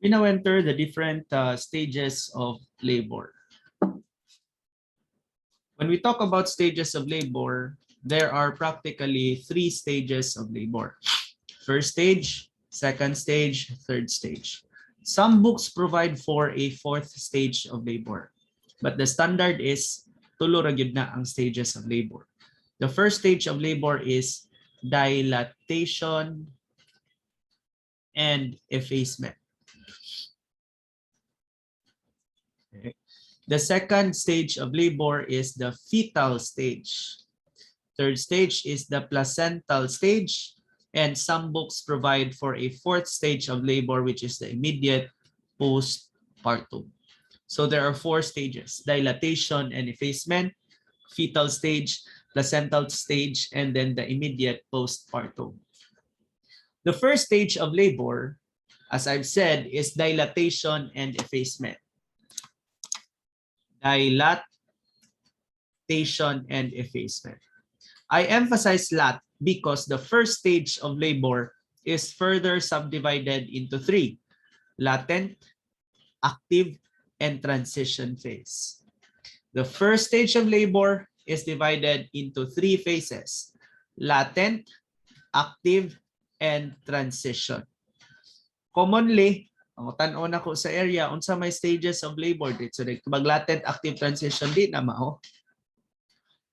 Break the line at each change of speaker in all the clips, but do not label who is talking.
We now enter the different stages of labor. When we talk about stages of labor, there are practically 3 stages of labor. First stage, second stage, third stage. Some books provide for a 4th stage of labor, but the standard is tulo ra gyud na ang stages of labor. The first stage of labor is dilatation and effacement. Okay. The second stage of labor is the fetal stage. Third stage is the placental stage. And some books provide for a 4th stage of labor, which is the immediate postpartum. So there are 4 stages: dilatation and effacement, fetal stage, placental stage, and then the immediate postpartum. The first stage of labor, as I've said, is dilatation and effacement. Dilatation and effacement. I emphasize lat because the first stage of labor is further subdivided into 3: latent, active, and transition phase. The first stage of labor is divided into 3 phases: latent, active, and transition. Commonly, ang tan-o na ko sa area, unsa may stages of labor dito. So, mag-latent, active, transition, di na mao.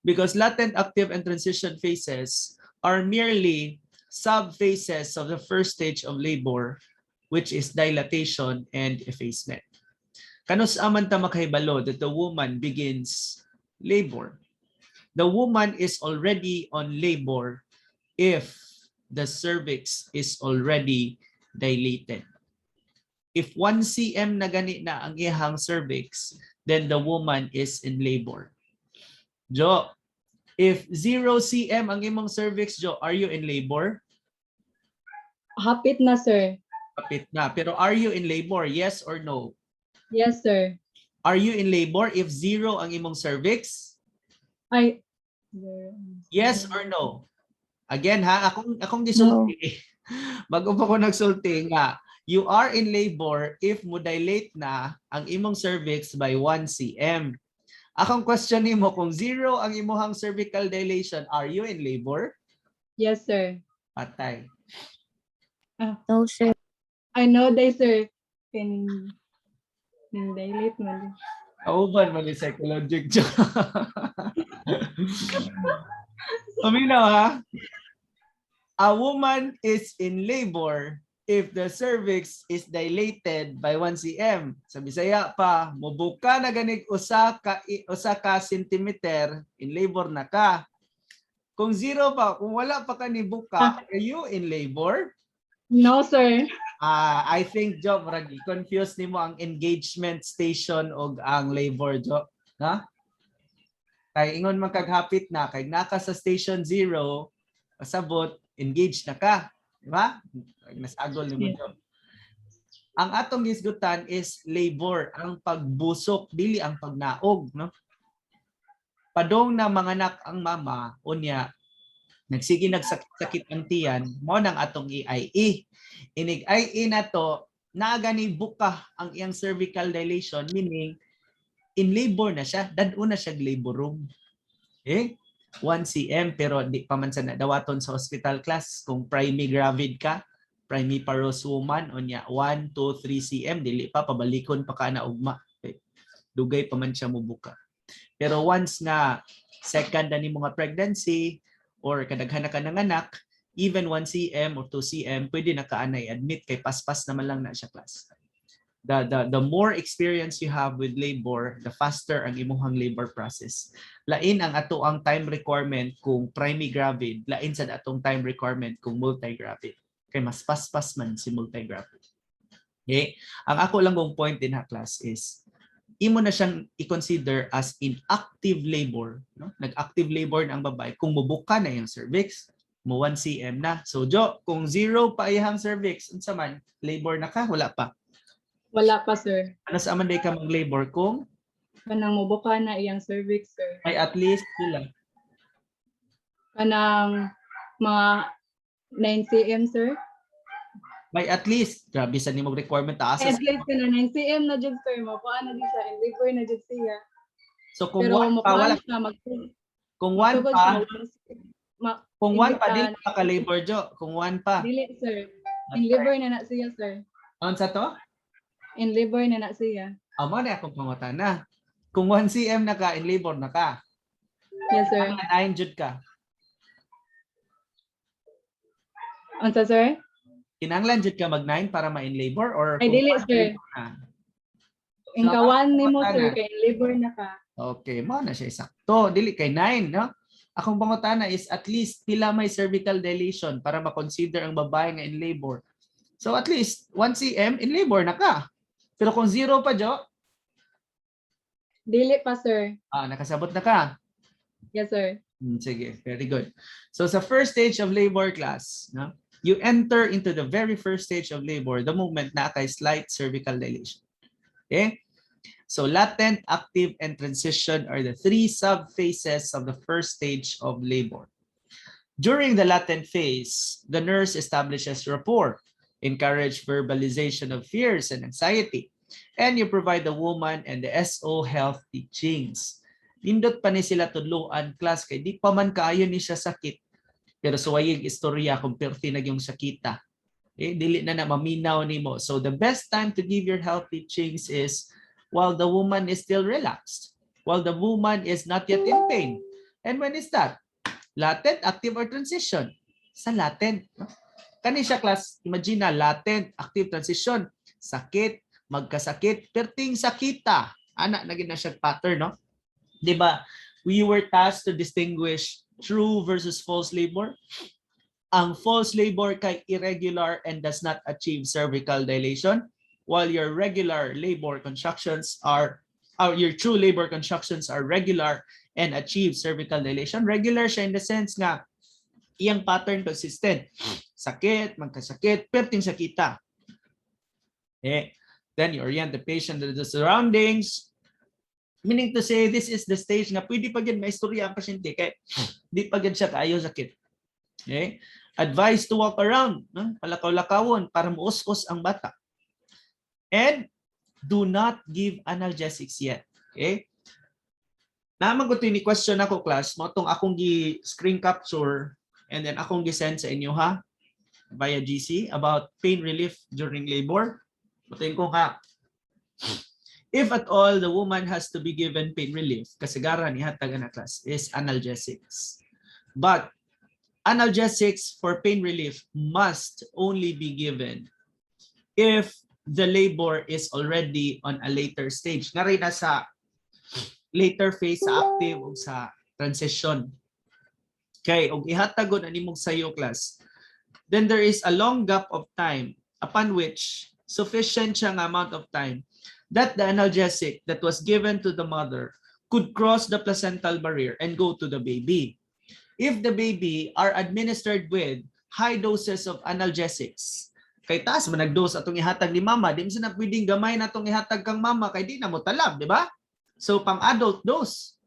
Because latent, active, and transition phases are merely sub-phases of the first stage of labor, which is dilatation and effacement. Kanus aman ta makahibalo that the woman begins labor. The woman is already on labor if the cervix is already dilated. If 1 cm na gani na ang ihang cervix, then the woman is in labor. Jo, if 0 cm ang imong cervix, Jo, are you in labor?
Hapit na, sir.
Kapit na. Pero are you in labor? Yes or no?
Yes, sir.
Are you in labor if 0 ang imong cervix?
Ay.
Yes or no? Again ha, akong gisulti. Bago pa ko nagsulti nga, you are in labor if mo dilate na ang imong cervix by 1 cm. Akong question nimo, kung 0 ang imong cervical dilation, are you in labor?
Yes, sir.
Patay.
No, sir.
I know they, sir. Can dilate man.
Kauban man ni psychologic joke. Paminaw ha? A woman is in labor if the cervix is dilated by 1 cm. Sa Bisaya pa, mubuka na ganig usa ka centimeter, in labor na ka. Kung 0 pa, kung wala pa ka ni buka, are you in labor?
No, sir.
I think, Jo, confused nimo ang engagement station o ang labor, Jo. Ha? Kay ingon man kaghapit na, kay naka sa station 0, pasabot, engaged na ka. Di ba? Nasagol ni mo, Jo. Ang atong gisgutan is labor, ang pagbusok, dili ang pagnaog, no? Padong na manganak ang mama, unya, nagsige nagsakit ang tiyan, mo nang atong IIE. Inig IE na to, naagani buka ang iyang cervical dilation, meaning in labor na siya, dad-o na siya labor room. Okay? 1 cm, pero di pa man sa nadawaton sa hospital class. Kung primi-gravid ka, primiparous woman, unya 1, 2, 3 cm, dili pa, pabalikon pa ka na ugma. Okay? Dugay pa man siya mubuka. Pero once na second na ni mga pregnancy, or kadaghan na ka ng anak, even 1 cm or 2 cm, pwede na kaanay admit kay paspas naman lang na siya class. The more experience you have with labor, the faster ang imuhang labor process. Lain ang ato ang time requirement kung primi-gravid, lain sa atong time requirement kung multi-gravid. Kay mas paspas man si multi-gravid. Okay? Ang ako lang kong point din ha class is, imo na siyang i-consider as in active labor, no? Nag-active labor na ang babae kung mubuka na yung cervix, mo 1 cm na. So Jo, kung 0 pa iyang cervix, unsa man, labor na ka, wala pa.
Wala pa, sir.
Ano sa man day ka mag-labor kung
Kanang mubuka na iyang cervix, sir.
ay at least ilan?
Kanang mga 9 cm, sir.
May at least, grabe sa nimong requirement taas.
At least ka na 9 cm na dyan, sir. Makuha na din siya. In labor na dyan siya.
So kung
Pero
one pa,
makuha
wala.
na siya.
Kung one
Magsugod
pa,
siya.
kung one pa, dili pa ka-labor, Jo. Kung one pa.
Dili, sir. In labor na siya, sir.
Ano sa to?
In labor na siya.
Amo na akong pangutana. Kung 1 cm na ka, in labor na ka.
Yes, sir.
Ang 9 jud ka.
Unsa, sir?
Kinanglan jud ka mag-9 para ma-in labor or
Ay,
kung
dili,
one,
sir.
labor na?
In
So,
kawan ni mo,
pangutana.
sir. Kay in labor na ka.
Okay, mo na siya sakto. Dili kay 9, no? Akong pangutana is at least pila may cervical dilation para ma-consider ang babae nga in labor. So at least 1 cm in labor na ka. Pero kung 0 pa, Jo,
Dili pa, sir.
nakasabot na ka.
Yes, sir.
Sige, very good. So sa first stage of labor class, no, you enter into the very first stage of labor the moment na kay slight cervical dilation. Okay? So latent, active, and transition are the three subphases of the first stage of labor. During the latent phase, the nurse establishes rapport, encourage verbalization of fears and anxiety, and you provide the woman and the SO health teachings. Nindot pa ni sila tudloan class kay di pa man kaayo ni siya sakit. Pero suwayig istorya kung perti na yung sakita. Dili na maminaw nimo. So the best time to give your health teachings is while the woman is still relaxed, while the woman is not yet in pain. And when is that? Latent, active, or transition? Sa latent. No? Kani siya class, imagine na latent, active, transition. Sakit, magkasakit, perting sakita. Anak na gina siya pattern, no? Diba? We were tasked to distinguish true versus false labor. Ang false labor kay irregular and does not achieve cervical dilation, while your regular labor contractions are, your true labor contractions are regular and achieve cervical dilation. Regular siya in the sense nga iyang pattern consistent. Sakit, magkasakit, perting sakita. Then you orient the patient to the surroundings. Meaning to say, this is the stage nga pwede pa gyud maistorya ang pasyente kay di pa gyud siya kaayo sakit. Okay? Advise to walk around, no? Palakaw-lakawon para muus-us ang bata. And do not give analgesics yet. Okay? Naman ko ni question ako class, mo tong akong screen capture and then akong gi-send sa inyo ha via GC about pain relief during labor. Mutin ko ha. If at all the woman has to be given pain relief, kasagaran ni hatag na class is analgesics. But analgesics for pain relief must only be given if the labor is already on a later stage. Nga rin na sa later phase sa active o sa transition. Okay, og ihatagon animog sayo class. Then there is a long gap of time upon which sufficient siyang amount of time that the analgesic that was given to the mother could cross the placental barrier and go to the baby. If the baby are administered with high doses of analgesics, kay taas man nag-dose atong ihatag ni mama, di mo na pwedeng gamay na atong ihatag kang mama kay di na mo talab, di ba? So pang adult dose.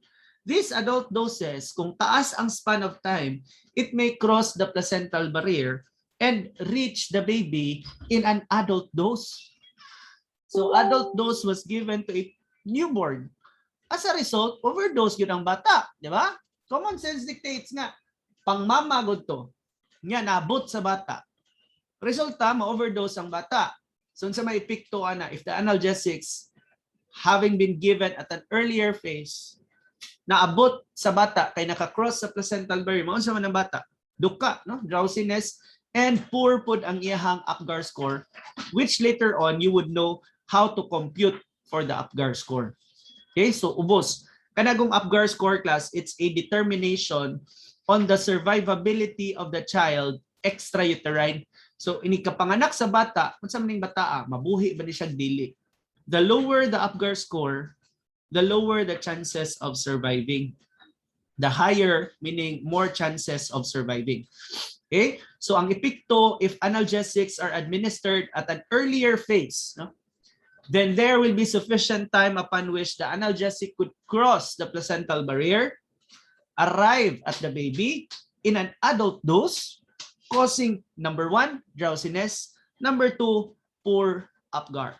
These adult doses, kung taas ang span of time, it may cross the placental barrier and reach the baby in an adult dose. So adult dose was given to a newborn. As a result, overdose yun ang bata, di ba? Common sense dictates nga, pang mama gud to. Nga nabot sa bata. Resulta, ma-overdose ang bata. So sa may epekto ana, if the analgesics having been given at an earlier phase, naabot sa bata kay naka-cross sa placental barrier, maunsa man ang bata? Duka, no? Drowsiness, and poor pud ang iyahang APGAR score, which later on you would know how to compute for the APGAR score. Okay, so ubos. Kanagong APGAR score class, it's a determination on the survivability of the child extrauterine. So ini kapanganak sa bata, unsa man ning bata, mabuhi ba ni siya dili? The lower the APGAR score, the lower the chances of surviving. The higher, meaning more chances of surviving. Okay? So ang epekto, if analgesics are administered at an earlier phase, no? Then there will be sufficient time upon which the analgesic could cross the placental barrier, arrive at the baby in an adult dose, causing number 1, drowsiness, Number 2, poor Apgar.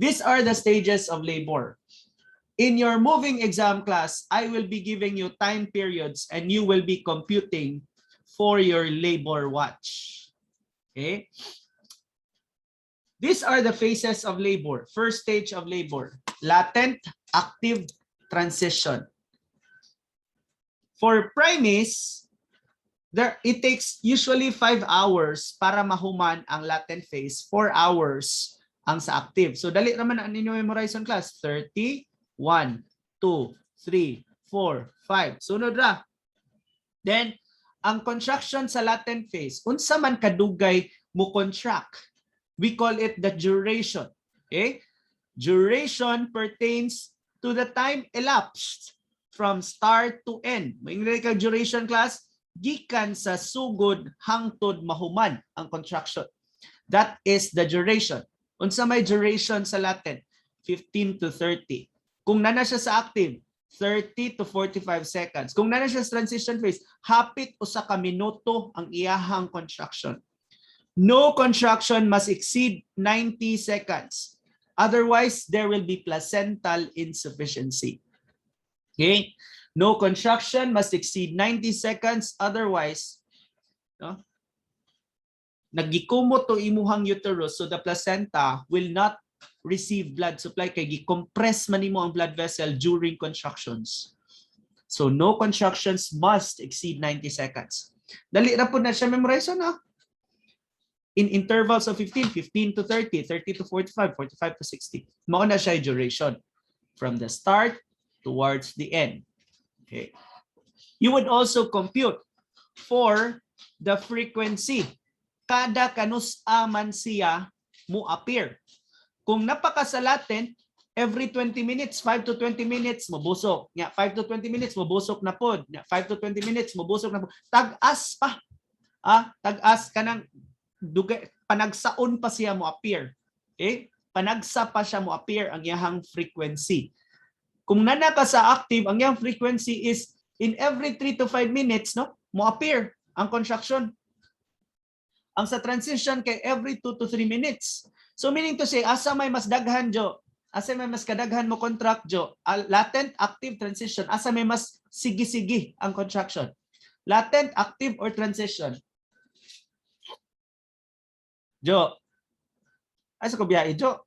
These are the stages of labor. In your moving exam class, I will be giving you time periods and you will be computing for your labor watch. Okay? These are the phases of labor. First stage of labor, latent, active, transition. For primates, it takes usually 5 hours para mahuman ang latent phase, 4 hours ang sa active. So dali naman ang ninyo memorize on class. 30, 1, 2, 3, 4, 5. Sunod ra. Then, ang contraction sa latent phase, unsa man kadugay mo contract. We call it the duration. Okay? Duration pertains to the time elapsed from start to end. Maingray ka duration class, gikan sa sugod hangtod mahuman ang contraction. That is the duration. Unsa may duration sa latent? 15 to 30. Kung nana siya sa active, 30 to 45 seconds. Kung nana siya sa transition phase, hapit usa ka minuto ang iyahang contraction. No contraction must exceed 90 seconds. Otherwise, there will be placental insufficiency. Okay? No contraction must exceed 90 seconds. Otherwise, no? Nagikumot to imuhang uterus, so the placenta will not receive blood supply kay gi-compress man nimo ang blood vessel during contractions. So no contractions must exceed 90 seconds. Dali ra pud na siya memorize na. In intervals of 15, 15 to 30, 30 to 45, 45 to 60. Mao na siya duration from the start towards the end. Okay. You would also compute for the frequency. Kada kanus-a man siya mo appear. Kung napaka sa latent, every 20 minutes, 5 to 20 minutes, mabusok. 5 to 20 minutes, mabusok na pod. 5 to 20 minutes, mabusok na pod. Tag-as pa. Tag-as ka ng panagsaon pa siya mo appear. Okay? Panagsa pa siya mo appear ang iyahang frequency. Kung nana ka sa active, ang iyang frequency is in every 3 to 5 minutes, no? Mo appear ang contraction. Ang sa transition kay every 2 to 3 minutes. So meaning to say, asa may mas daghan jo, asa may mas kadaghan mo contract jo, latent, active, transition, asa may mas sige-sige ang contraction. Latent, active, or transition? Jo. Ay sa ko biyahe, Jo.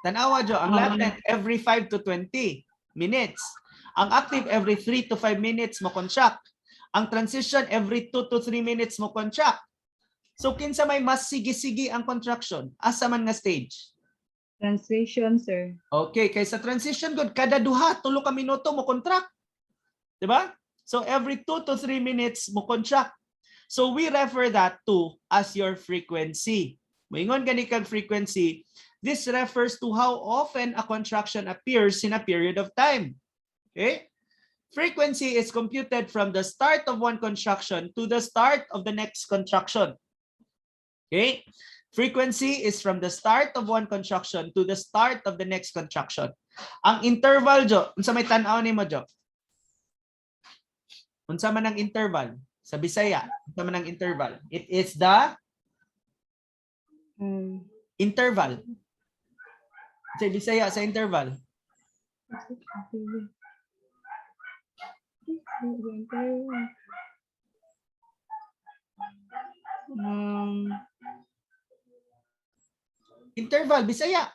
Tanawa, Jo, ang latent every 5 to 20 minutes. Ang active every 3 to 5 minutes mo contract. Ang transition every 2 to 3 minutes mo contract. So kinsa may mas sige-sige ang contraction? Asa man nga stage?
Transition, sir.
Okay, kay sa transition good kada duha tulo ka minuto mo contract. 'Di ba? So every 2 to 3 minutes mo contract. So we refer that to as your frequency. Moingon gani kag frequency, this refers to how often a contraction appears in a period of time. Okay? Frequency is computed from the start of one contraction to the start of the next contraction. Okay? Frequency is from the start of one contraction to the start of the next contraction. Ang interval, Jo, unsa may tan-aw nimo, Jo? Unsa man ang interval? Sa Bisaya, unsa man ang interval? It is the interval. Sa Bisaya, sa interval. Interval, Bisaya.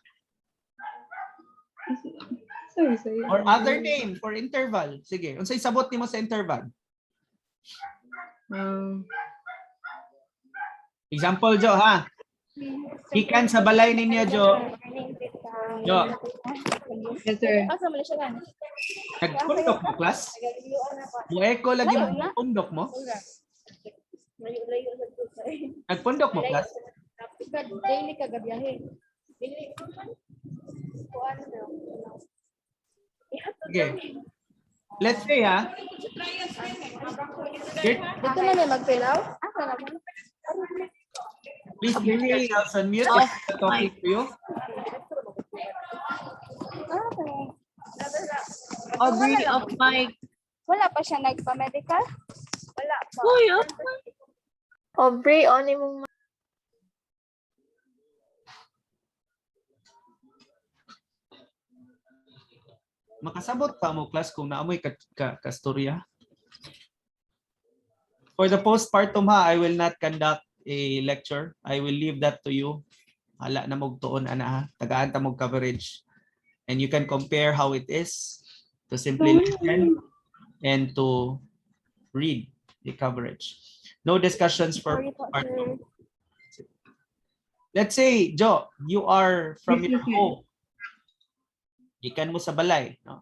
Sorry.
Or other name for interval. Sige, unsay sabot nimo sa interval? Example, Jo, ha? Ikan sa balay ninyo, Jo. Jo.
Yes, sir.
Nagpundok mo, class? Mueko lagi mo, pundok mo? Nagpundok mo, class?
Daily ka gabiyahe. Daily.
Okay. Let's say, ha?
Dito na may mag-fill out?
Please give yourselves on mute if I'm talking to you.
Aubrey of Mike.
Wala pa siya nagpa-medical? Wala pa.
Uy,
Aubrey, on mong
Makasabot pa mo class kung naamoy kastorya. For the postpartum ha, I will not conduct a lecture. I will leave that to you. Hala na mog tuon ana ha. Tagaan ta mog coverage. And you can compare how it is to simply listen and to read the coverage. No discussions for postpartum. Let's say, Jo, you are from your home. Gikan mo sa balay, no?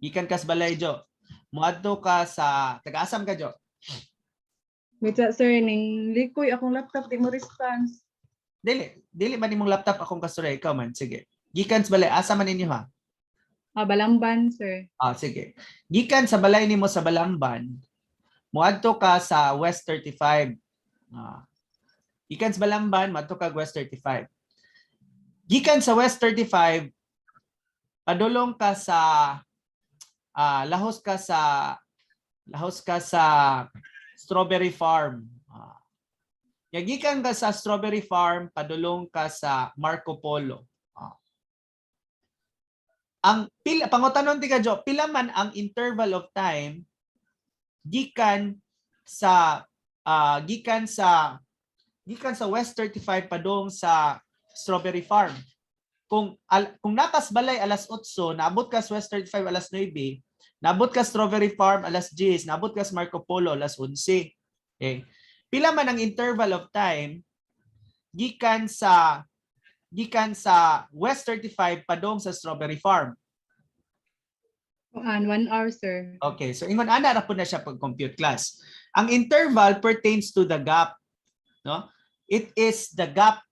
Gikan ka sa balay, Jo. Muadto ka sa taga-asam ka, Jo.
Wait, sir, ning likoy akong laptop, di mo response.
Dili man nimong laptop akong kasura ikaw man. Sige. Gikan sa balay, asa man ninyo ha?
Balamban, sir.
Sige. Gikan sa balay nimo sa Balamban, muadto ka sa West 35. Gikan sa Balamban, muadto ka West 35. Gikan sa West 35, padulong ka sa lahos ka sa Strawberry Farm. Gikan ka sa Strawberry Farm, padulong ka sa Marco Polo. Ang pangutanon ti ka Jo, pila man ang interval of time gikan sa West 35 padung sa Strawberry Farm. Kung nakas balay alas 8, naabot ka sa West 35 alas 9, naabot ka Strawberry Farm alas 10, naabot ka sa Marco Polo alas 11. Okay. Pila man ang interval of time gikan sa West 35 padung sa Strawberry Farm.
1 hour, sir.
Okay, so ingon ana ra po na siya pag compute class. Ang interval pertains to the gap, no? It is the gap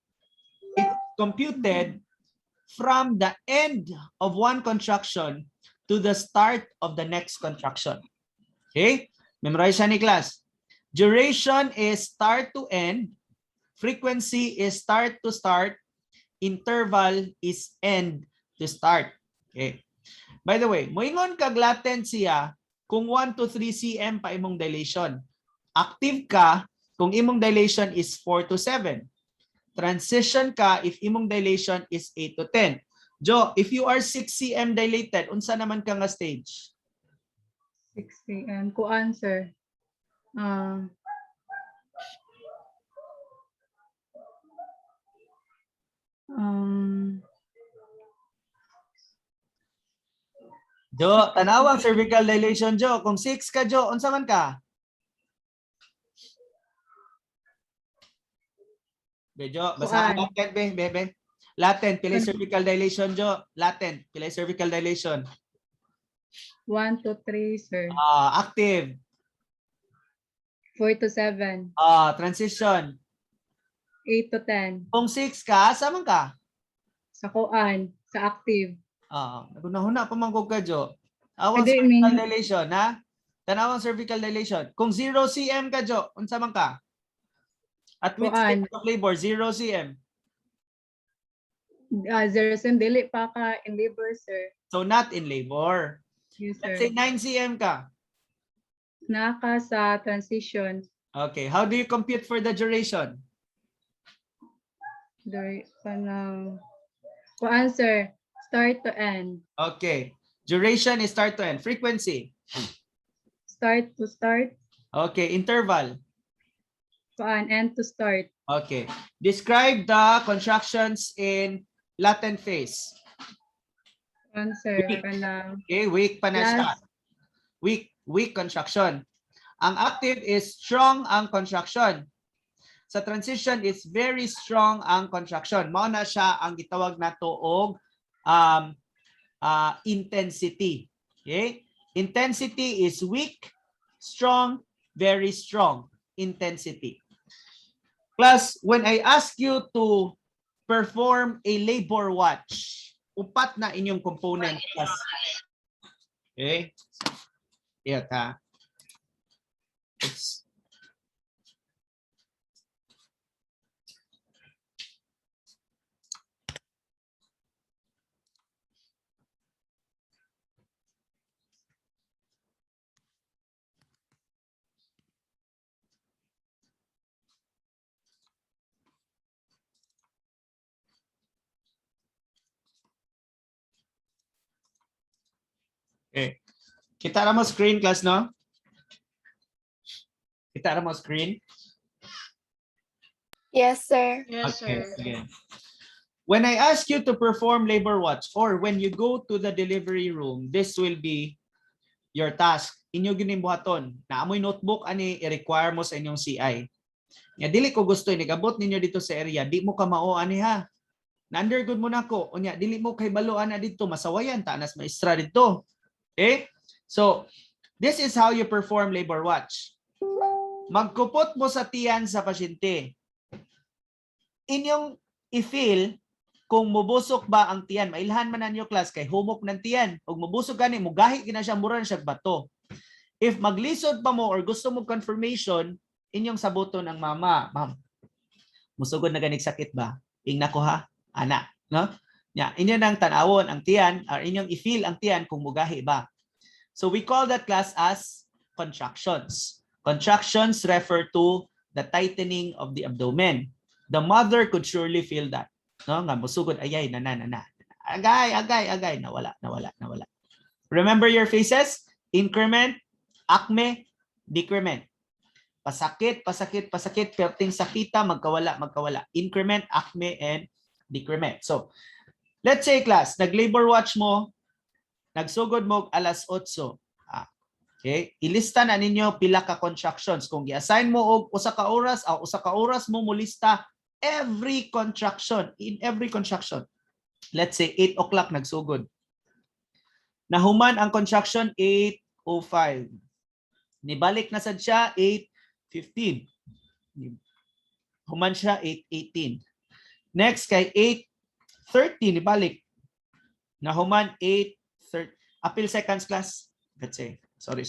computed from the end of one contraction to the start of the next contraction. Okay? Memorize siya ni class. Duration is start to end, frequency is start to start, interval is end to start. Okay. By the way, moingon kag latency kung 1 to 3 cm pa imong dilation. Active ka kung imong dilation is 4 to 7. Transition ka if imong dilation is 8 to 10. Jo, if you are 6 cm dilated, unsa naman ka nga stage?
6 cm. Kuan, sir.
Jo, tanawang cervical dilation, Jo. Kung 6 ka, Jo, unsa man ka? Jo, basta latent, bebe. Latent, pilay cervical dilation, Jo. Latent, pilay cervical dilation.
1 to 3, sir.
Active.
4 to 7.
Transition.
8 to 10.
Kung 6 ka, asa man ka?
Sa kuan, sa active.
Nagunahuna pa man ka, Jo. Awang
Pwede,
cervical dilation, ha? Tanawang cervical dilation. Kung 0 cm ka, Jo, unsa man ka? At which stage of labor? 0 cm.
0 cm, dili pa ka in labor, sir.
So not in labor.
Yes,
Let's
sir.
say 9 cm ka.
Naka sa transition.
Okay. How do you compute for the duration?
Kuan, sir. Start to end.
Okay. Duration is start to end. Frequency.
Start to start.
Okay. Interval.
Kuan, end to start.
Okay. Describe the contractions in latent phase.
Kuan, sir.
Okay. Weak pa na siya. Weak contraction. Ang active is strong ang contraction. Sa transition is very strong ang contraction. Mao na siya ang gitawag nato og intensity. Okay? Intensity is weak, strong, very strong intensity. Class, when I ask you to perform a labor watch, upat na inyong component. Class. Okay? Yan ha. Kita ra mo screen class no? Kita ra mo screen?
Yes, sir.
Yes,
Okay,
sir.
sige. When I ask you to perform labor watch or when you go to the delivery room, this will be your task. Inyo ginimbuhaton. Na amoy notebook ani i-require mo sa inyong CI. Nga dili ko gusto inigabot ninyo dito sa area, di mo ka mao ani ha. Na-undergood mo na ko. Unya dili mo kay baluan na dito, masawayan ta anas maestra dito. Okay? So, this is how you perform labor watch. Magkupot mo sa tiyan sa pasyente. Inyong i-feel kung mubusok ba ang tiyan. Mailhan man nanyo class kay humok ng tiyan. Ug mubusok gani mugahi gina siya mura siya bato. If maglisod pa mo or gusto mo confirmation, inyong sabuton ang mama, ma'am. Musugod na ganig sakit ba? Ingna ko ha, ana, no? Ya, inyo nang tanawon ang tiyan or inyong i-feel ang tiyan kung mugahi ba. So we call that class as contractions. Contractions refer to the tightening of the abdomen. The mother could surely feel that. No, nga musugod ayay na. Agay, nawala. Remember your faces? Increment, acme, decrement. Pasakit, perting sakita, magkawala. Increment, acme, and decrement. So, let's say class, nag-labor watch mo, nagsugod mo alas 8. Okay? Ilista na ninyo pila ka contractions. Kung i-assign mo og usa ka oras mo mulista every contraction, in every contraction. Let's say 8 o'clock nagsugod. Nahuman ang contraction 8:05. Nibalik na sad siya 8:15. Human siya 8:18. Next kay 8:30 nibalik. Nahuman 8:30. Appeal seconds class. Let's say. Sorry.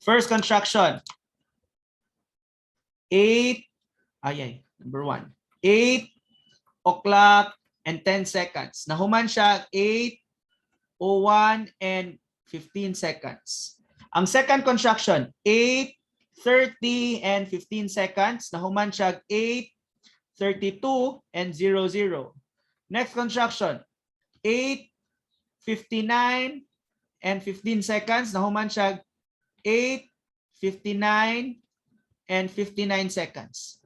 First contraction. 8 o'clock and 10 seconds. Nahuman siya 8:01 and 15 seconds. Ang second contraction, 8:30 and 15 seconds. Nahuman siya 8:32 and 00. Next contraction, 8:59 and 15 seconds. Nahuman siya 8:59 and 59 seconds.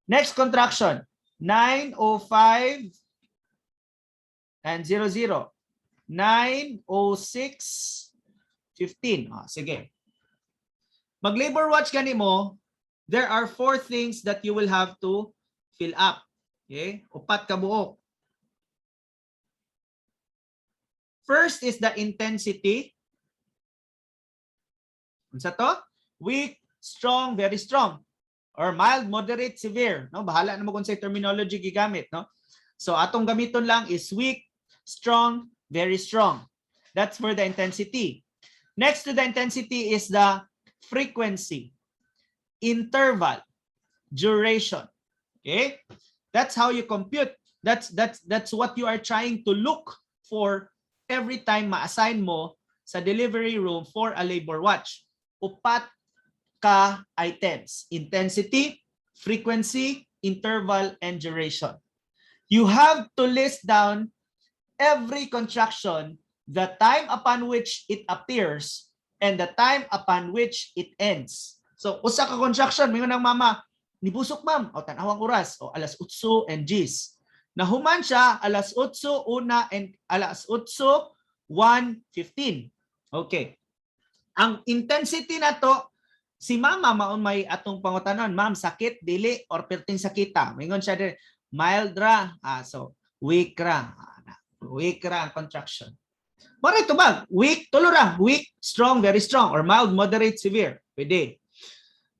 Next contraction, 9:05 and 00. 9:06:15. Sige. Mag-labor watch gani mo, there are 4 things that you will have to fill up. Okay? Upat ka buok. First is the intensity. Unsa to? Weak, strong, very strong. Or mild, moderate, severe. No? Bahala na mo kung sa terminology gigamit. No? So atong gamiton lang is weak, strong, very strong. That's for the intensity. Next to the intensity is the frequency, interval, duration. Okay? That's how you compute. That's what you are trying to look for every time ma-assign mo sa delivery room for a labor watch. Upat ka items: intensity, frequency, interval, and duration. You have to list down every contraction, the time upon which it appears, and the time upon which it ends. So, usa ka contraction, mingon ng mama, nibusok ma'am, o tanawang oras, o alas 8 and Gs. Nahuman siya alas 8:01 and alas 8:15. Okay. Ang intensity na to, si mama maun may atong pangutanon, ma'am, sakit, dili, or perting sakita. Mingon siya din, mild ra. So, weak ra. Weak ra ang contraction. Mara ito ba? Weak, tulo ra. Weak, strong, very strong, or mild, moderate, severe. Pwede.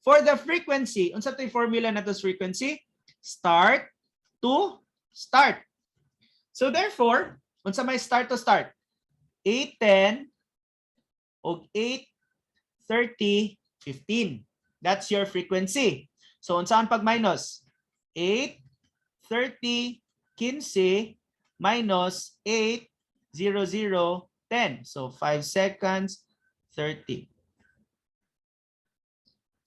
For the frequency, unsa to'y formula na to frequency? Start to start. So therefore, unsa may start to start? 8:10 o 8:30, 15. That's your frequency. So unsaan pag minus? 8:30, 15 minus 8:00, 10. So 5 seconds, 30.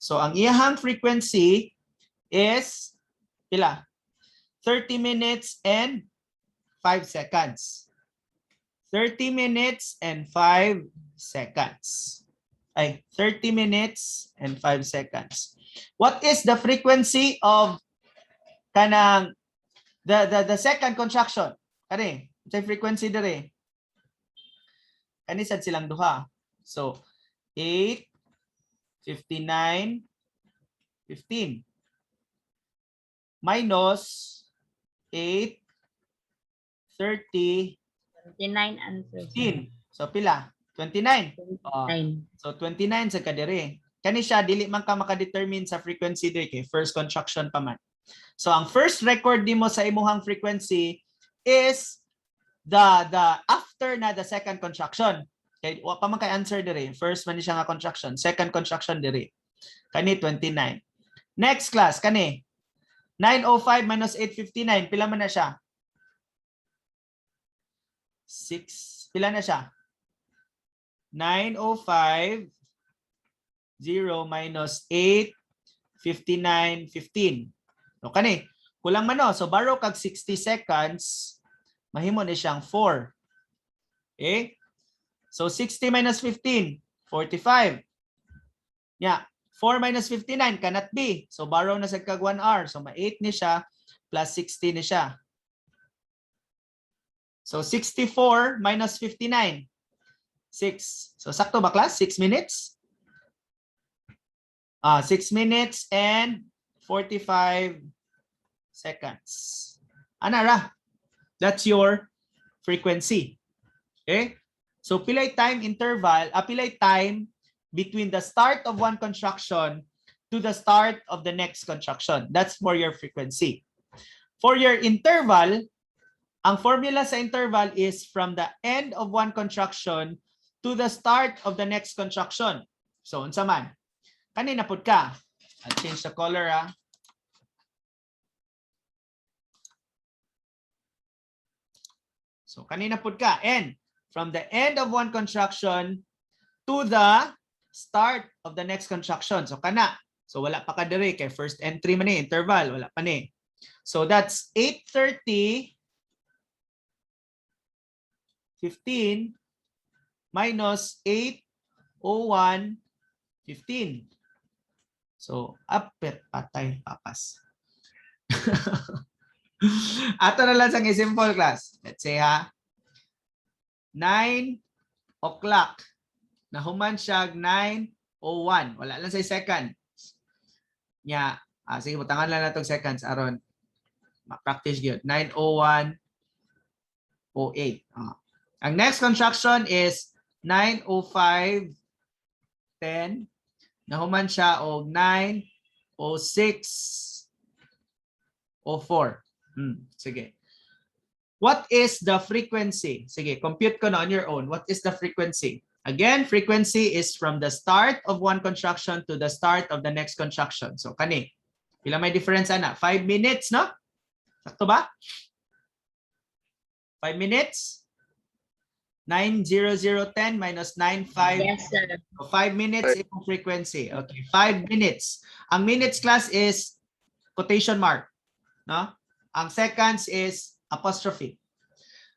So ang iyahang frequency is pila? 30 minutes and 5 seconds. 30 minutes and 5 seconds. Ay, 30 minutes and 5 seconds. What is the frequency of kanang the second contraction? Kani, sa frequency dere. Kani sad silang duha. So 8, 59, 15 minus 8, 30,
29 answers.
15. So pila? 29.
9.
So 29 sa kadiri. Kani siya dili man ka makadetermine sa frequency diri kay first contraction pa man. So ang first record nimo sa imuhang frequency is the after na the second contraction. Kay wa pa man kay answer diri. First man ni siya nga contraction, second contraction diri. Kani 29. Next class kani 905 minus 859 pila man na siya? 6 pila na siya? 905 0 minus 8 59 15. No kani kulang man no. So baro kag 60 seconds mahimo ni siyang 4. Okay? So 60 minus 15 45. Yeah, 4 minus 59 cannot be. So baro na sa kag 1 hour. So ma-8 ni siya plus 60 ni siya. So 64 minus 59 6. So sakto ba class? 6 minutes? 6 minutes and 45 seconds. Anara, that's your frequency. Okay? So pilay time interval, pilay time between the start of one contraction to the start of the next contraction. That's for your frequency. For your interval, ang formula sa interval is from the end of one contraction to the start of the next contraction. So, unsa man? Kanina pud ka. I'll change the color ah. So, kanina pud ka. And from the end of one contraction to the start of the next contraction. So, kana. So, wala pa ka diri kay first entry man ni interval. Wala pa ni. So, that's 8:30 15 minus 8:01 15. So, apet patay papas. Ato na lang sa simple class. Let's say ha, 9 o'clock. Nahuman siya 9:01. Wala lang sa second. Nya, sige, butangan lang natong seconds aron ma-practice gyud. 9:01 08. Ang next construction is 9:05 10. Nahuman siya og 9:06 04. Sige. What is the frequency? Sige, compute ko na on your own. What is the frequency? Again, frequency is from the start of one construction to the start of the next construction. So, kani. Pila may difference ana? 5 minutes, no? Sakto ba? 5 minutes? 9:00:10 minus 9:05.
Yes, sir.
So 5 minutes yung frequency. Okay, 5 minutes. Ang minutes class is quotation mark, no? Ang seconds is apostrophe.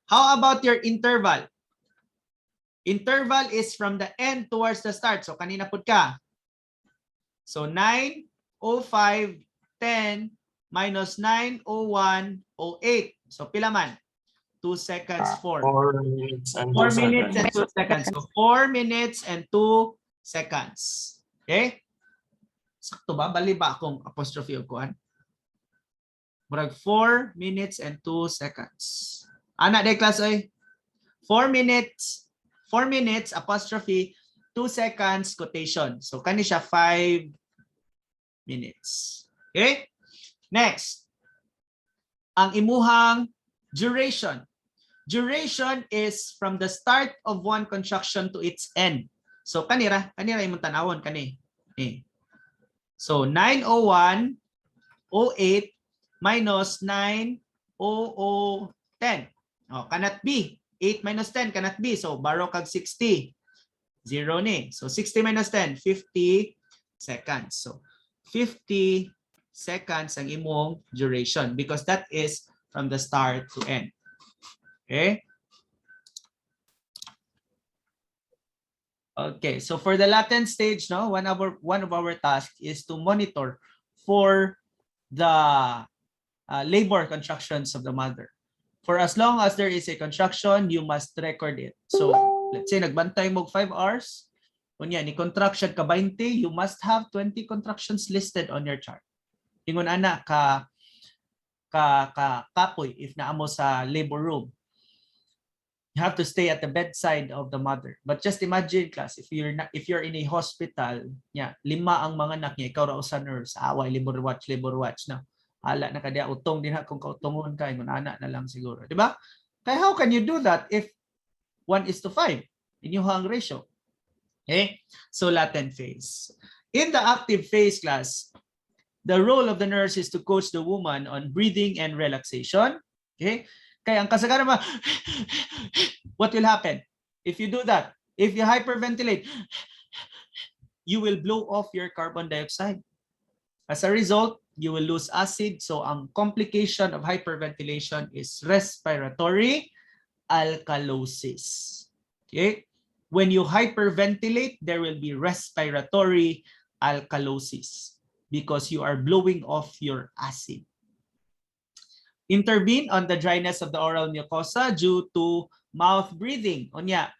How about your interval? Interval is from the end towards the start. So kanina pud ka. So 9:05 10 minus 9:01 08. So pila man? 2 seconds, 4.
4 minutes and
4
2
minutes and
seconds.
2 seconds. So 4 minutes and 2 seconds. Okay? Sakto ba? Bali ba akong apostrophe o kuan? Murag 4 minutes and 2 seconds. Ana day class oy. 4 minutes apostrophe 2 seconds quotation. So kani siya 5 minutes. Okay? Next. Ang imuhang duration. Duration is from the start of one construction to its end. So kanira imong tanawon kani. So 9:01 08 minus 9:00:10. Oh, cannot be. 8 minus 10 cannot be. So baro kag 60. 0 ni. So 60 minus 10, 50 seconds. So 50 seconds ang imong duration because that is from the start to end. Okay? Okay, so for the latent stage, no, one of our tasks is to monitor for the labor contractions of the mother. For as long as there is a contraction, you must record it. So let's say nagbantay mo 5 hours, kunya ni contraction ka 20, you must have 20 contractions listed on your chart. Ingon ana kapoy if naamo sa labor room. You have to stay at the bedside of the mother. But just imagine, class, if you're in a hospital, yeah, 5 ang mga anak niya, ikaw raw sa nurse, away labor watch na. Hala na kadya utong din ha kung kautungon ka, ingon ana na lang siguro, di ba? Kaya how can you do that if 1:5 inyong ratio? Okay? So latent phase. In the active phase, class, the role of the nurse is to coach the woman on breathing and relaxation. Okay? Kaya ang kasagaran mo, what will happen? If you do that, if you hyperventilate, you will blow off your carbon dioxide. As a result, you will lose acid. So ang complication of hyperventilation is respiratory alkalosis. Okay? When you hyperventilate, there will be respiratory alkalosis because you are blowing off your acid. Intervene on the dryness of the oral mucosa due to mouth breathing. Onya,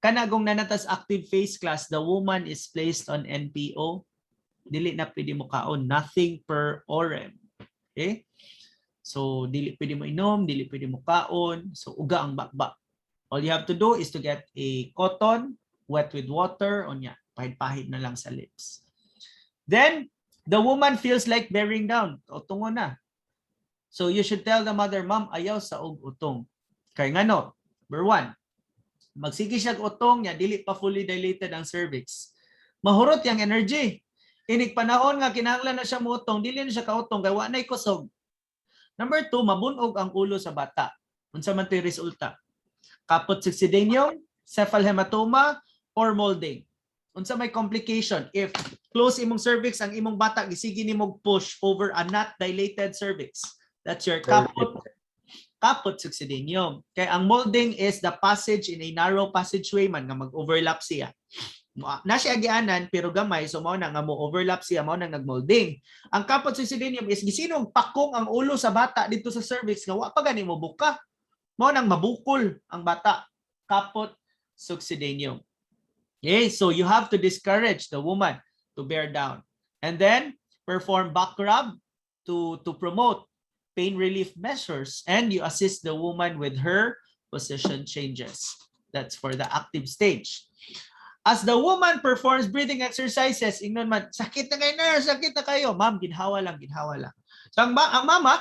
kanagong nanatas active phase, class, the woman is placed on NPO. Dili na pwede mo kaon, nothing per orem. Okay? So, dili pwede mo inom, dili pwede mo kaon. So, uga ang bakbak. All you have to do is to get a cotton, wet with water, onya, pahid-pahid na lang sa lips. Then, the woman feels like bearing down. Utungo na. So you should tell the mother, ma'am, ayaw sa og utong. Kay ngano, number 1, magsige siya utong niya, dili pa fully dilated ang cervix. Mahurot yang energy. Inig panahon nga kinahanglan na siya muutong, dili na siya kautong, kay wa nay kusog. Number 2, mabunog ang ulo sa bata. Unsa man to'y resulta? Kapot succedaneum, cephalhematoma, or molding. Unsa may complication if close imong cervix ang imong bata, gisigi nimog push over a not dilated cervix. That's your kapot succedaneum. Kaya ang molding is the passage in a narrow passageway man nga mag-overlap siya. Na siya agianan pero gamay, so mao na nga mo overlap siya, mao na nag-molding. Ang kapot succedaneum is gisinong pakong ang ulo sa bata dito sa cervix nga wa pa gani mo buka. Mao nang mabukol ang bata. Kapot succedaneum. Okay, so you have to discourage the woman to bear down. And then perform back rub to promote pain relief measures, and you assist the woman with her position changes. That's for the active stage. As the woman performs breathing exercises, ingnon man, sakit na kayo nurse, sakit na kayo. Ma'am, ginhawa lang. So ang mama,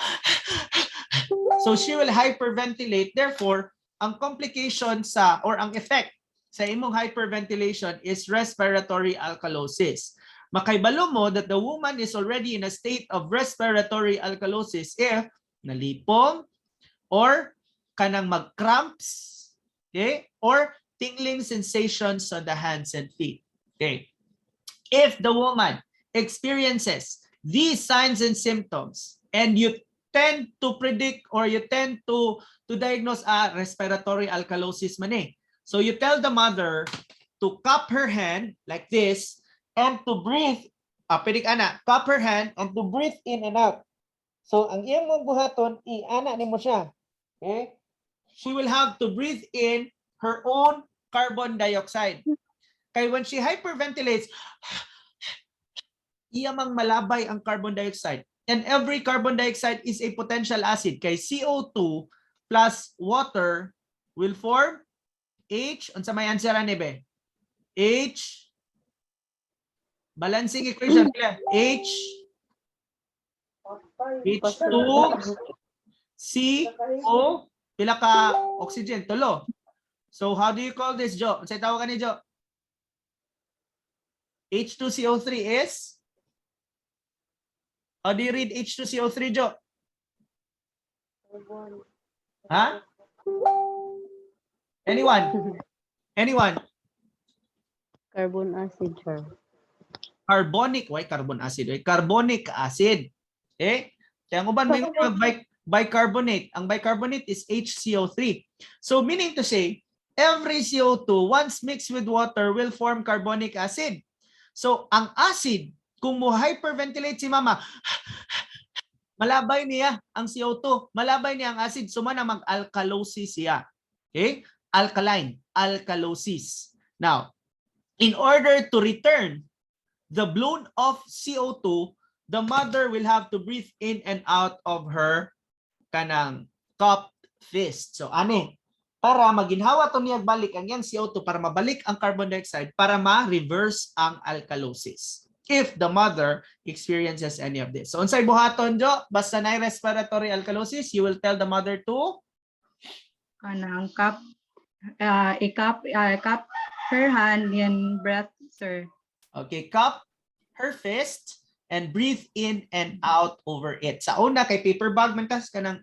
so she will hyperventilate. Therefore, ang complication sa, or ang effect sa imong hyperventilation is respiratory alkalosis. Makaibalo mo that the woman is already in a state of respiratory alkalosis if nalipong or kanang mag-cramps, okay? Or tingling sensations on the hands and feet. Okay. If the woman experiences these signs and symptoms and you tend to predict or you tend to diagnose respiratory alkalosis man eh. So you tell the mother to cup her hand like this and to breathe, cup her hand and to breathe in and out. So, ang iyang mong buhaton, i-ana ni mo siya. Okay? She will have to breathe in her own carbon dioxide. Kaya when she hyperventilates, iyamang malabay ang carbon dioxide. And every carbon dioxide is a potential acid. Kaya CO2 plus water will form H, unsa may answer ani be? H, balancing equation, H2, CO, pila ka oxygen, tulo. So how do you call this, Jo? Unsay tawag ni Jo? H2CO3 is? How do you read H2CO3, Jo? Ha? Anyone?
Carbon acid, sir.
Carbonic, why carbon acid? Carbonic acid. Eh? Kaya ang uban may bicarbonate. Ang bicarbonate is HCO3. So meaning to say, every CO2, once mixed with water, will form carbonic acid. So, ang acid, kung mo hyperventilate si mama, malabay niya ang CO2, malabay niya ang acid, sumana mag-alkalosis siya. Okay? Alkaline, alkalosis. Now, in order to return the blown off CO2, the mother will have to breathe in and out of her kanang cupped fist. So, ani? Para maginhawa to niya balik ang yang CO2 para mabalik ang carbon dioxide para ma-reverse ang alkalosis. If the mother experiences any of this. So, unsay buhaton, Jo? Basta na respiratory alkalosis, you will tell the mother to
Kanang cup, cup her hand and breath, sir.
okay, cup her fist and breathe in and out over it. Sa una kay paper bag man kas kanang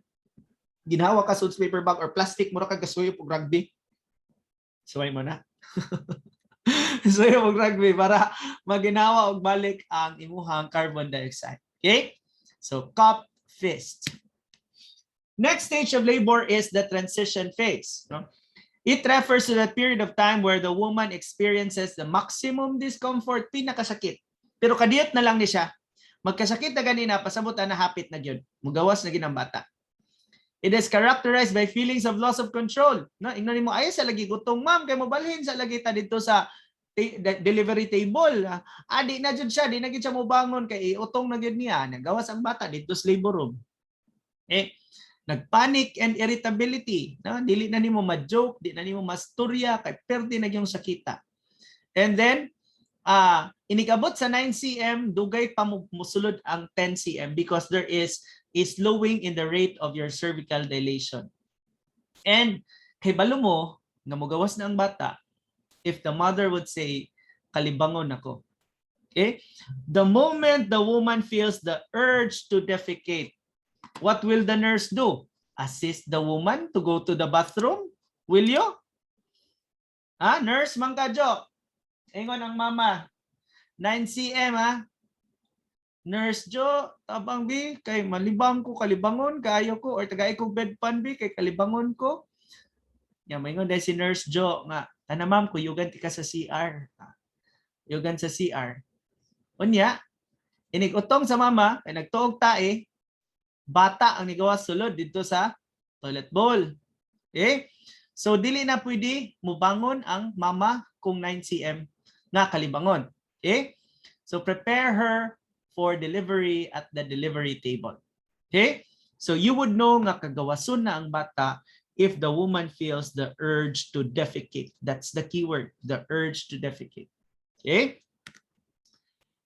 ginhawa ka sa paper bag or plastic mura kag gasuyo pag rugby. Suway mo na. Suway pag rugby para maginawa og balik ang imuhang carbon dioxide. Okay? So cup fist. Next stage of labor is the transition phase. No? It refers to that period of time where the woman experiences the maximum discomfort, pinakasakit. Pero kadiyot na lang ni siya. Magkasakit na ganina, pasabot na hapit na yun. Mugawas na ginang bata. It is characterized by feelings of loss of control. No? Ingnan mo, ay sa lagi gutong, ma'am, kay mo balhin sa lagi ta dito sa delivery table. Di na dyan siya, di na dyan siya mo bangon, kay utong na dyan niya. Nagawas ang bata dito sa labor room. Nagpanic and irritability. No? Dili na nimo ma-joke, di na nimo masturya, kay perdi na yung sakita. And then, inikabot sa 9 cm, dugay pa musulod ang 10 cm because there is slowing in the rate of your cervical dilation. And kay balo mo, nga mugawas na ang bata, if the mother would say, kalibangon ako. Okay? The moment the woman feels the urge to defecate, what will the nurse do? Assist the woman to go to the bathroom? Will you? Nurse, mangkajo. Ingon ang mama. 9 cm, Nurse Jo, tabang bi, kay malibang ko, kalibangon, kayo ko, or tagay ko bedpan bi, kay kalibangon ko. Yan, maingon dahil si Nurse Jo, nga, ma'am, kuyugan ti ka sa CR. Yugan sa CR. Unya, inigutong sa mama, kay nagtuog tae, bata ang nigawa sulod dito sa toilet bowl. Okay? So, dili na pwede mubangon ang mama kung 9 cm na kalibangon. Okay? So, prepare her for delivery at the delivery table. Okay? So, you would know nga kagawason na ang bata if the woman feels the urge to defecate. That's the key word, the urge to defecate. Okay?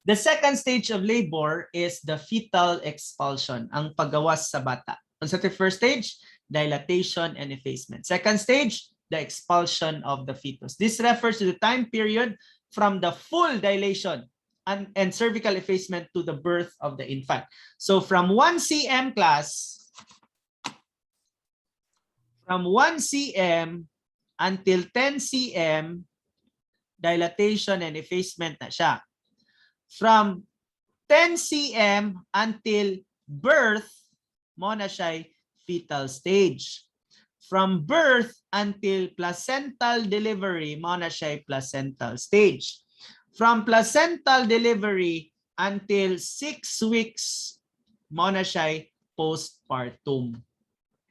The second stage of labor is the fetal expulsion, ang paggawas sa bata. Ang sa first stage, dilatation and effacement. Second stage, the expulsion of the fetus. This refers to the time period from the full dilation and cervical effacement to the birth of the infant. So from 1 cm class, from 1 cm until 10 cm, dilatation and effacement na siya. From 10 cm until birth, mo na siya fetal stage. From birth until placental delivery, mo na siya placental stage. From placental delivery until 6 weeks, mo na siya postpartum.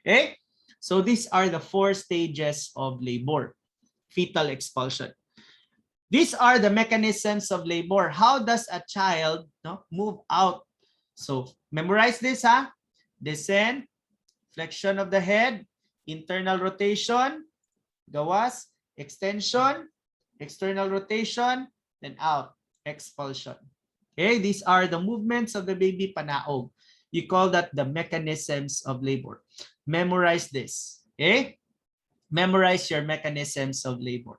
Okay? So these are the 4 stages of labor. Fetal expulsion. These are the mechanisms of labor. How does a child move out? So memorize this, ha? Descent, flexion of the head, internal rotation, gawas, extension, external rotation, then out, expulsion. Okay, these are the movements of the baby panaog. You call that the mechanisms of labor. Memorize this. Okay? Memorize your mechanisms of labor.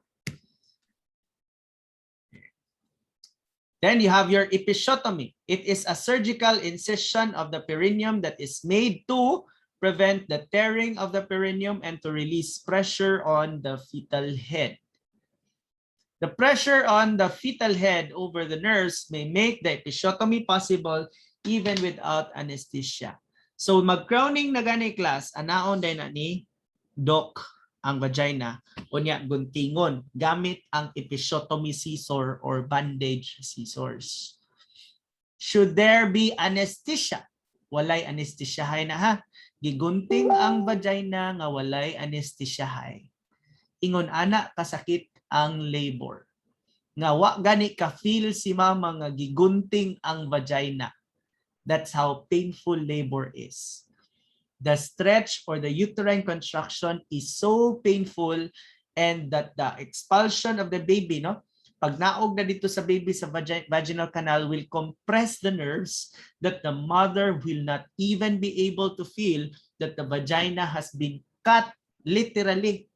Then you have your episiotomy. It is a surgical incision of the perineum that is made to prevent the tearing of the perineum and to release pressure on the fetal head. The pressure on the fetal head over the nerves may make the episiotomy possible even without anesthesia. So mag-crowning na gani class, anaon din na ni Doc ang vagina, unya guntingon gamit ang episiotomy scissor or bandage scissors. Should there be anesthesia? Walay anesthesiahay na ha. Gigunting ang vagina nga walay anesthesiahay. Ingon ana kasakit ang labor. Nga wa gani ka feel si mama nga gigunting ang vagina. That's how painful labor is. The stretch or the uterine contraction is so painful, and that the expulsion of the baby, no? Pag naog na dito sa baby sa vaginal canal will compress the nerves that the mother will not even be able to feel that the vagina has been cut literally.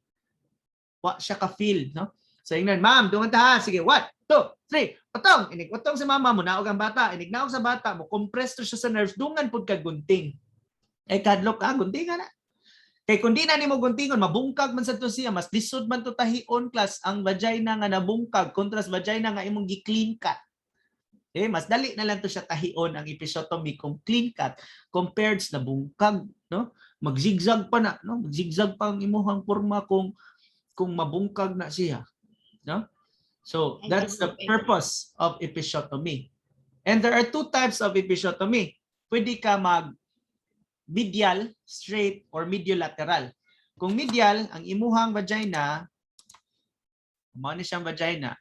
Wa siya ka-feel, no? So ingnan, ma'am, dungan ta ha. Sige, 1, 2, 3, utong. Inig utong sa mama mo, naog ang bata. Inig naog sa bata mo, compress to siya sa nerves, dungan pud kag gunting. Ay kadlok ka, guntingan na. Kay kung di na nimo guntingon, mabungkag man sa to siya, mas lisod man to tahion class ang vagina nga nabungkag kontra sa vagina nga imong gi-clean cut. Okay, mas dali na lang to siya tahion ang episiotomy kung clean cut compared sa nabungkag, no? Mag-zigzag pa na, no? Mag-zigzag pa ang imuhang porma kung mabungkag na siya, no? So, that's the purpose of episiotomy. And there are 2 types of episiotomy. Pwede ka medial, straight, or mediolateral. Kung medial, ang imuhang vagina, mao ni siyang vagina,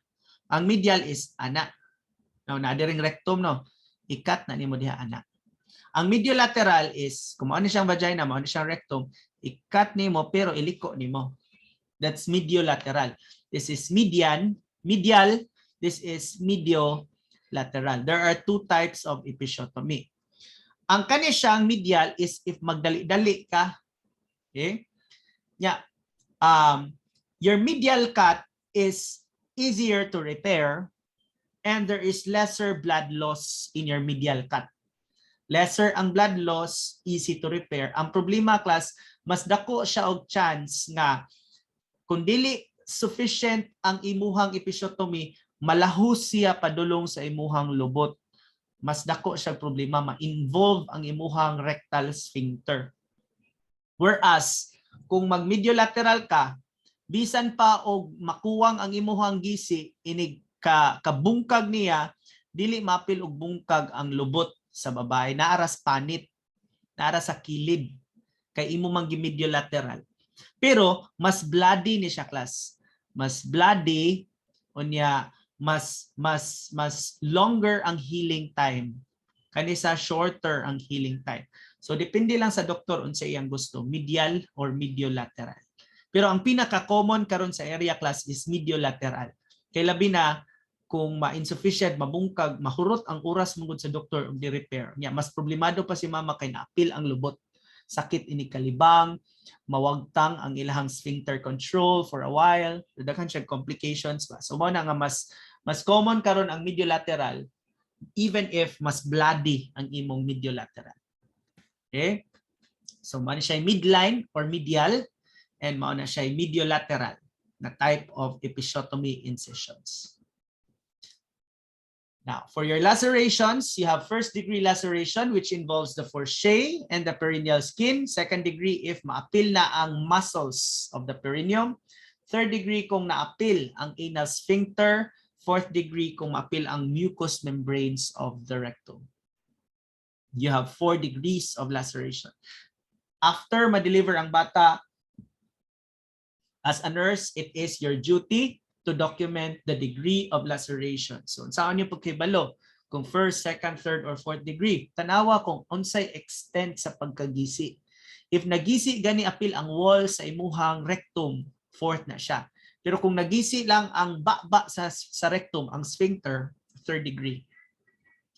ang medial is ana. Now, nadiring rectum, no? Ikat na nimo diha ana. Ang mediolateral is, kung mao ni siyang vagina, mao ni siyang rectum, ikat nimo pero iliko nimo. That's mediolateral. This is medial. This is mediolateral. There are 2 types of episiotomy. Ang kani siyang medial is if magdali-dali ka. Okay? Yeah. Your medial cut is easier to repair, and there is lesser blood loss in your medial cut. Lesser ang blood loss, easy to repair. Ang problema, class, mas dako siya og chance nga kung dili sufficient ang imuhang episiotomy, malahus siya padulong sa imuhang lubot. Mas dako siya problema, ma-involve ang imuhang rectal sphincter. Whereas, kung mag-mediolateral ka, bisan pa og makuwang ang imuhang gisi, inig kabungkag niya, dili mapil og bungkag ang lubot sa babae, naaras panit, naara sa kilid, kay imo mang gi-mediolateral. Pero, mas bloody ni siya, class. Mas bloody, unya, mas longer ang healing time kanisa shorter ang healing time. So depende lang sa doktor unsa iyang gusto, medial or mediolateral. Pero ang pinaka common karon sa area class is mediolateral. Kay labi na kung ma-insufficient, mabungkag, mahurot ang oras mungod sa doktor og di-repair. Nya mas problemado pa si mama kay naapil ang lubot. Sakit ini kalibang, mawagtang ang ilahang sphincter control for a while, daghan siya complications pa. So mao na nga mas common karon ang mediolateral even if mas bloody ang imong mediolateral. Okay? So mao na siya midline or medial, and mao na siya mediolateral na type of episiotomy incisions. Now, for your lacerations, you have first degree laceration which involves the fourchette and the perineal skin. Second degree if maapil na ang muscles of the perineum. Third degree kung naapil ang anal sphincter. Fourth degree kung maapil ang mucous membranes of the rectum. You have 4 degrees of laceration. After ma-deliver ang bata, as a nurse, it is your duty to document the degree of laceration. So, saan niyo pagkibalo? Kung first, second, third, or fourth degree. Tanawa kung unsay extent sa pagkagisi. If nagisi gani apil ang wall sa imuhang rectum, fourth na siya. Pero kung nagisi lang ang baba sa rectum, ang sphincter, third degree.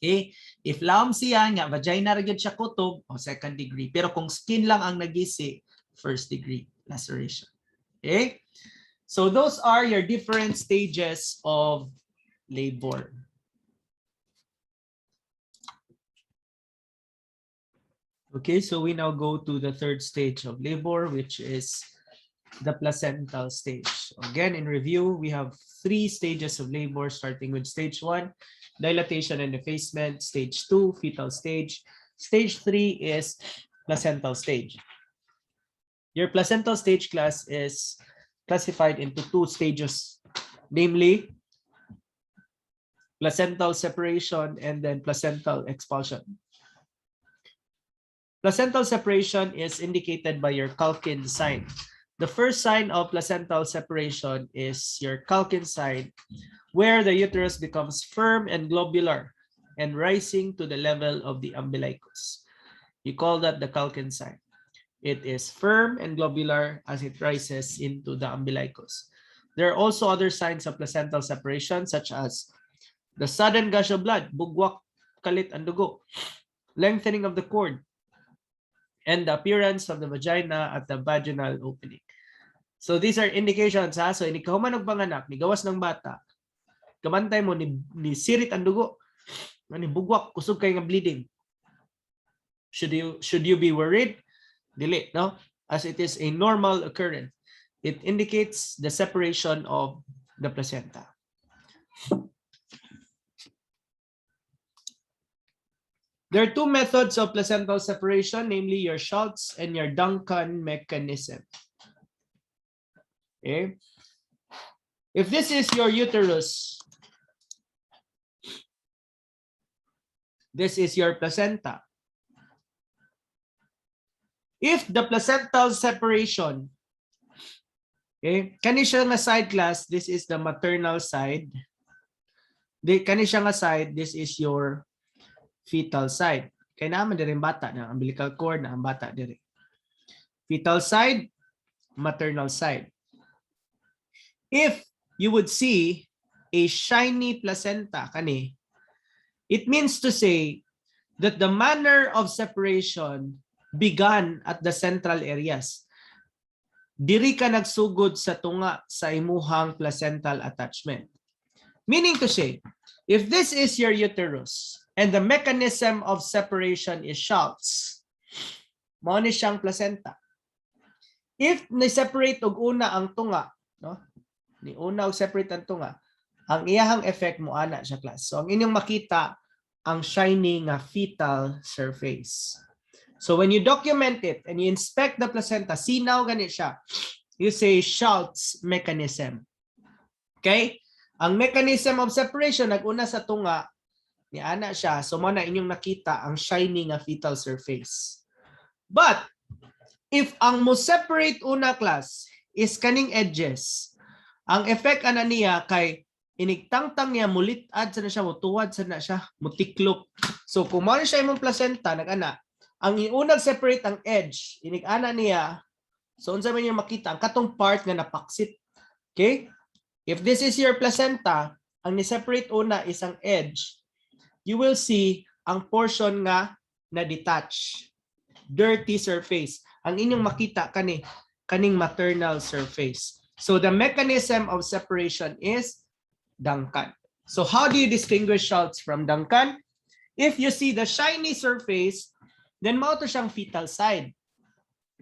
Okay? If laom siya nga, vagina ra gyud siya kutob, o second degree. Pero kung skin lang ang nagisi, first degree laceration. Okay? So those are your different stages of labor. Okay, so we now go to the third stage of labor, which is the placental stage. Again, in review, we have 3 stages of labor, starting with stage 1, dilatation and effacement. Stage 2, fetal stage. Stage 3 is placental stage. Your placental stage class is classified into 2 stages, namely placental separation and then placental expulsion. Placental separation is indicated by your Calkin sign. The first sign of placental separation is your Calkin sign, where the uterus becomes firm and globular and rising to the level of the umbilicus. You call that the Calkin sign. It is firm and globular as it rises into the umbilicus. There are also other signs of placental separation, such as the sudden gush of blood, bugwak, kalit ang dugo, lengthening of the cord, and the appearance of the vagina at the vaginal opening. So these are indications, ha? So ini kahuman og panganak, ni gawas ng bata, kamantay mo ni sirit ang dugo, ni bugwak, kusog kay nga bleeding. Should you be worried? Dili, no? As it is a normal occurrence. It indicates the separation of the placenta. There are 2 methods of placental separation, namely your Schultz and your Duncan mechanism. Okay? If this is your uterus, this is your placenta. If the placental separation, okay, kani siya nga side class, this is the maternal side. Kani siya nga side, this is your fetal side. Kaya naman din bata na umbilical cord na ang bata din. Fetal side, maternal side. If you would see a shiny placenta kani, it means to say that the manner of separation began at the central areas. Diri ka nagsugod sa tunga sa imuhang placental attachment. Meaning to say, if this is your uterus and the mechanism of separation is Schultz, mao ni siyang placenta. If ni-separate og una ang tunga, no? Ni una og separate ang tunga, ang iyahang effect mo ana siya class. So ang inyong makita ang shiny nga fetal surface. So when you document it and you inspect the placenta, sinaw gani siya. You say Schultz mechanism. Okay? Ang mechanism of separation nag-una sa tunga, ni ana siya. So mo na inyong nakita ang shiny nga fetal surface. But if ang mo separate una class is kaning edges, ang effect ana niya kay inigtangtang niya mulitad sa na siya, mutuwad sa na siya, mutiklop. So kung mo siya imong placenta nag-ana, ang unang separate ang edge, inig-ana niya, so unsa man yung makita, ang katong part nga napaksit. Okay? If this is your placenta, ang ni-separate una is ang edge, you will see ang portion nga na-detach. Dirty surface. Ang inyong makita kaning maternal surface. So the mechanism of separation is Duncan. So how do you distinguish Schultz from Duncan? If you see the shiny surface, then mao to siyang fetal side.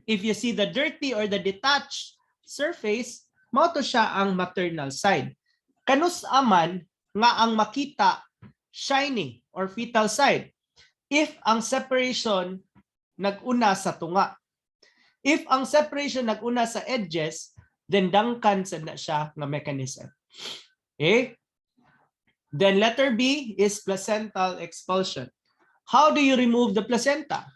If you see the dirty or the detached surface, mao to siya ang maternal side. Kanus aman nga ang makita shiny or fetal side if ang separation nag-una sa tunga. If ang separation nag-una sa edges, then Duncan sad na siya nga mechanism. Okay? Then letter B is placental expulsion. How do you remove the placenta?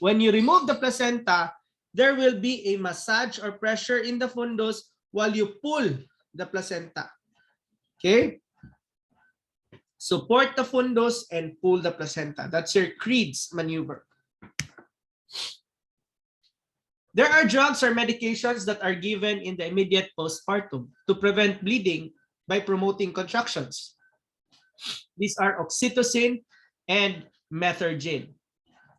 When you remove the placenta, there will be a massage or pressure in the fundus while you pull the placenta. Okay? Support the fundus and pull the placenta. That's your Creed's maneuver. There are drugs or medications that are given in the immediate postpartum to prevent bleeding by promoting contractions. These are oxytocin and methergine.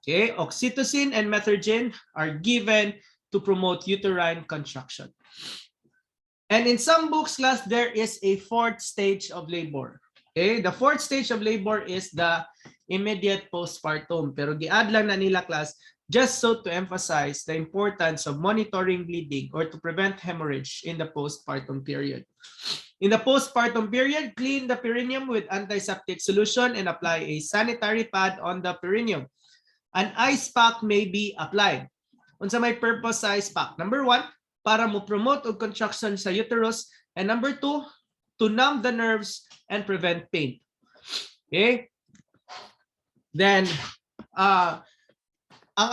Okay, oxytocin and methergine are given to promote uterine contraction. And in some books, class, there is a 4th stage of labor. Okay, the 4th stage of labor is the immediate postpartum. Pero giad lang na nila, class, just so to emphasize the importance of monitoring bleeding or to prevent hemorrhage in the postpartum period. In the postpartum period, clean the perineum with antiseptic solution and apply a sanitary pad on the perineum. An ice pack may be applied. unsa may purpose sa ice pack? Number 1, para mo promote og contraction sa uterus, and number 2, to numb the nerves and prevent pain. Okay? Then ang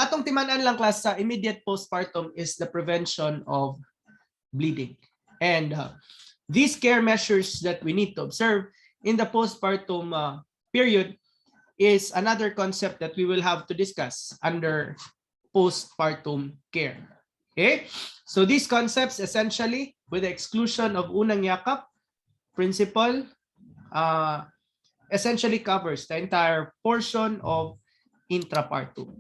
atong timan-an lang class sa immediate postpartum is the prevention of bleeding. And these care measures that we need to observe in the postpartum period is another concept that we will have to discuss under postpartum care. Okay? So these concepts essentially, with the exclusion of unang yakap principle, essentially covers the entire portion of intrapartum.